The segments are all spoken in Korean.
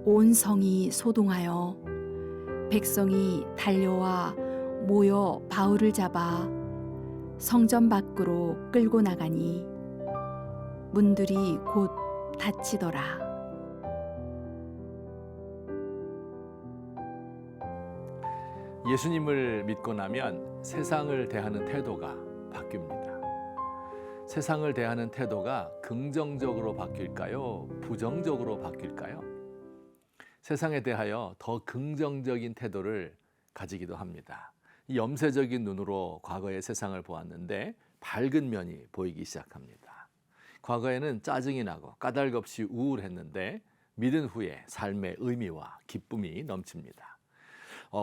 온 성이 소동하여 백성이 달려와 모여 바울을 잡아 성전 밖으로 끌고 나가니 문들이 곧 닫히더라. 예수님을 믿고 나면 세상을 대하는 태도가 바뀝니다. 세상을 대하는 태도가 긍정적으로 바뀔까요? 부정적으로 바뀔까요? 세상에 대하여 더 긍정적인 태도를 가지기도 합니다. 이 염세적인 눈으로 과거의 세상을 보았는데 밝은 면이 보이기 시작합니다. 과거에는 짜증이 나고 까닭없이 우울했는데 믿은 후에 삶의 의미와 기쁨이 넘칩니다.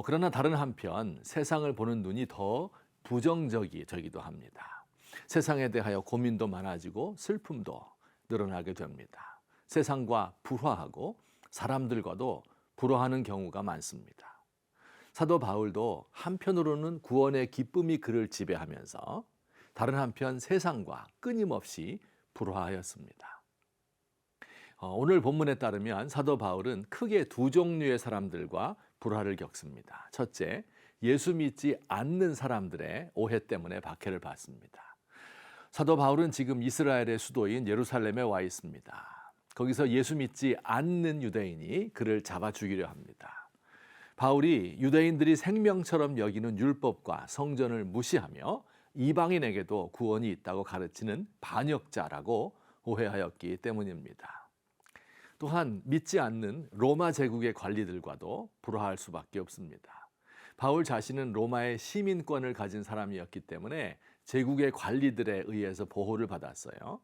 그러나 다른 한편 세상을 보는 눈이 더 부정적이기도 합니다. 세상에 대하여 고민도 많아지고 슬픔도 늘어나게 됩니다. 세상과 불화하고 사람들과도 불화하는 경우가 많습니다. 사도 바울도 한편으로는 구원의 기쁨이 그를 지배하면서 다른 한편 세상과 끊임없이 불화하였습니다. 오늘 본문에 따르면 사도 바울은 크게 두 종류의 사람들과 불화를 겪습니다. 첫째, 예수 믿지 않는 사람들의 오해 때문에 박해를 받습니다. 사도 바울은 지금 이스라엘의 수도인 예루살렘에 와 있습니다. 거기서 예수 믿지 않는 유대인이 그를 잡아 죽이려 합니다. 바울이 유대인들이 생명처럼 여기는 율법과 성전을 무시하며 이방인에게도 구원이 있다고 가르치는 반역자라고 오해하였기 때문입니다. 또한 믿지 않는 로마 제국의 관리들과도 불화할 수밖에 없습니다. 바울 자신은 로마의 시민권을 가진 사람이었기 때문에 제국의 관리들에 의해서 보호를 받았어요.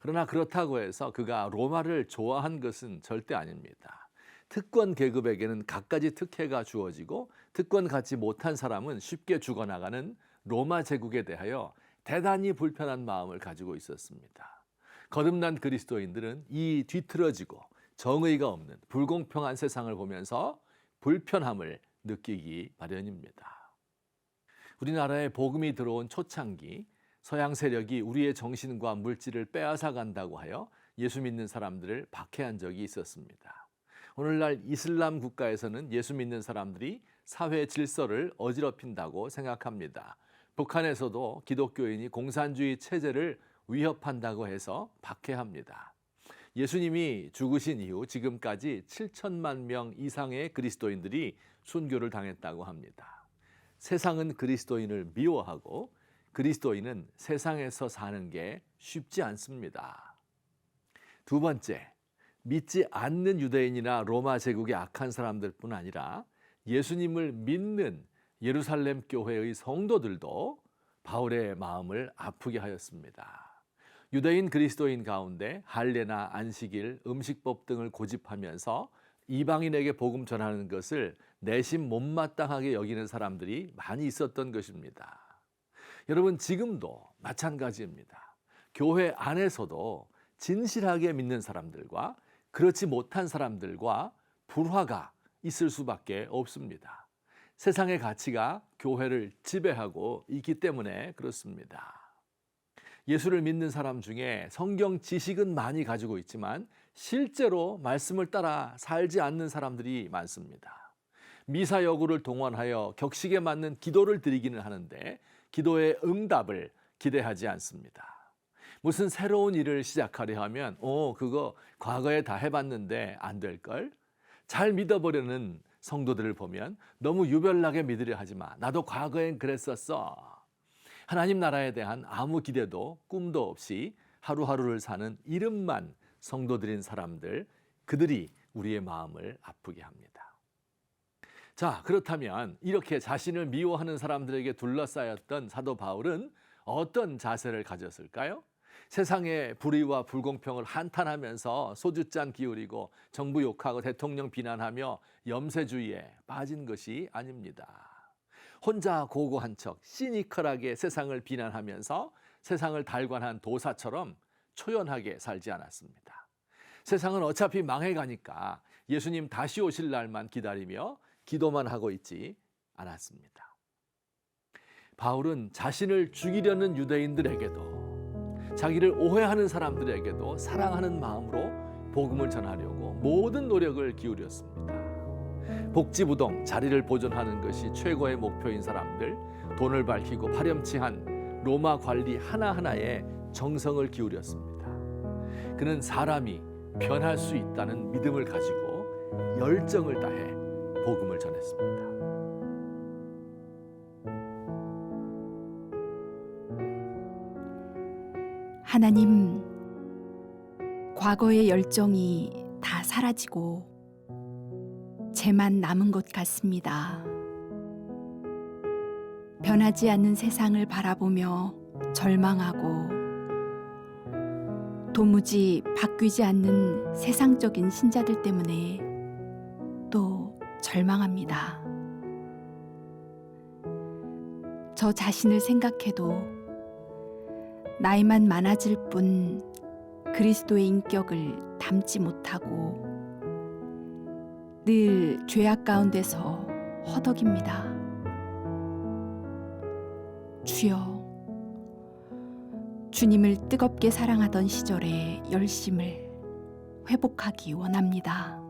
그러나 그렇다고 해서 그가 로마를 좋아한 것은 절대 아닙니다. 특권 계급에게는 갖가지 특혜가 주어지고 특권 갖지 못한 사람은 쉽게 죽어나가는 로마 제국에 대하여 대단히 불편한 마음을 가지고 있었습니다. 거듭난 그리스도인들은 이 뒤틀어지고 정의가 없는 불공평한 세상을 보면서 불편함을 느끼기 마련입니다. 우리나라에 복음이 들어온 초창기 서양 세력이 우리의 정신과 물질을 빼앗아 간다고 하여 예수 믿는 사람들을 박해한 적이 있었습니다. 오늘날 이슬람 국가에서는 예수 믿는 사람들이 사회 질서를 어지럽힌다고 생각합니다. 북한에서도 기독교인이 공산주의 체제를 위협한다고 해서 박해합니다. 예수님이 죽으신 이후 지금까지 7천만 명 이상의 그리스도인들이 순교를 당했다고 합니다. 세상은 그리스도인을 미워하고 그리스도인은 세상에서 사는 게 쉽지 않습니다. 두 번째, 믿지 않는 유대인이나 로마 제국의 악한 사람들뿐 아니라 예수님을 믿는 예루살렘 교회의 성도들도 바울의 마음을 아프게 하였습니다. 유대인 그리스도인 가운데 할례나 안식일, 음식법 등을 고집하면서 이방인에게 복음 전하는 것을 내심 못마땅하게 여기는 사람들이 많이 있었던 것입니다. 여러분, 지금도 마찬가지입니다. 교회 안에서도 진실하게 믿는 사람들과 그렇지 못한 사람들과 불화가 있을 수밖에 없습니다. 세상의 가치가 교회를 지배하고 있기 때문에 그렇습니다. 예수를 믿는 사람 중에 성경 지식은 많이 가지고 있지만 실제로 말씀을 따라 살지 않는 사람들이 많습니다. 미사 여구를 동원하여 격식에 맞는 기도를 드리기는 하는데 기도의 응답을 기대하지 않습니다. 무슨 새로운 일을 시작하려 하면 그거 과거에 다 해봤는데 안 될걸? 잘 믿어보려는 성도들을 보면 너무 유별나게 믿으려 하지 마. 나도 과거엔 그랬었어. 하나님 나라에 대한 아무 기대도 꿈도 없이 하루하루를 사는 이름만 성도들인 사람들, 그들이 우리의 마음을 아프게 합니다. 자, 그렇다면 이렇게 자신을 미워하는 사람들에게 둘러싸였던 사도 바울은 어떤 자세를 가졌을까요? 세상의 불의와 불공평을 한탄하면서 소주잔 기울이고 정부 욕하고 대통령 비난하며 염세주의에 빠진 것이 아닙니다. 혼자 고고한 척 시니컬하게 세상을 비난하면서 세상을 달관한 도사처럼 초연하게 살지 않았습니다. 세상은 어차피 망해가니까 예수님 다시 오실 날만 기다리며 기도만 하고 있지 않았습니다. 바울은 자신을 죽이려는 유대인들에게도 자기를 오해하는 사람들에게도 사랑하는 마음으로 복음을 전하려고 모든 노력을 기울였습니다. 복지부동 자리를 보존하는 것이 최고의 목표인 사람들, 돈을 밝히고 파렴치한 로마 관리 하나하나에 정성을 기울였습니다. 그는 사람이 변할 수 있다는 믿음을 가지고 열정을 다해 복음을 전했습니다. 하나님, 과거의 열정이 다 사라지고 죄만 남은 것 같습니다. 변하지 않는 세상을 바라보며 절망하고 도무지 바뀌지 않는 세상적인 신자들 때문에 또 절망합니다. 저 자신을 생각해도 나이만 많아질 뿐 그리스도의 인격을 담지 못하고 늘 죄악 가운데서 허덕입니다. 주여, 주님을 뜨겁게 사랑하던 시절의 열심을 회복하기 원합니다.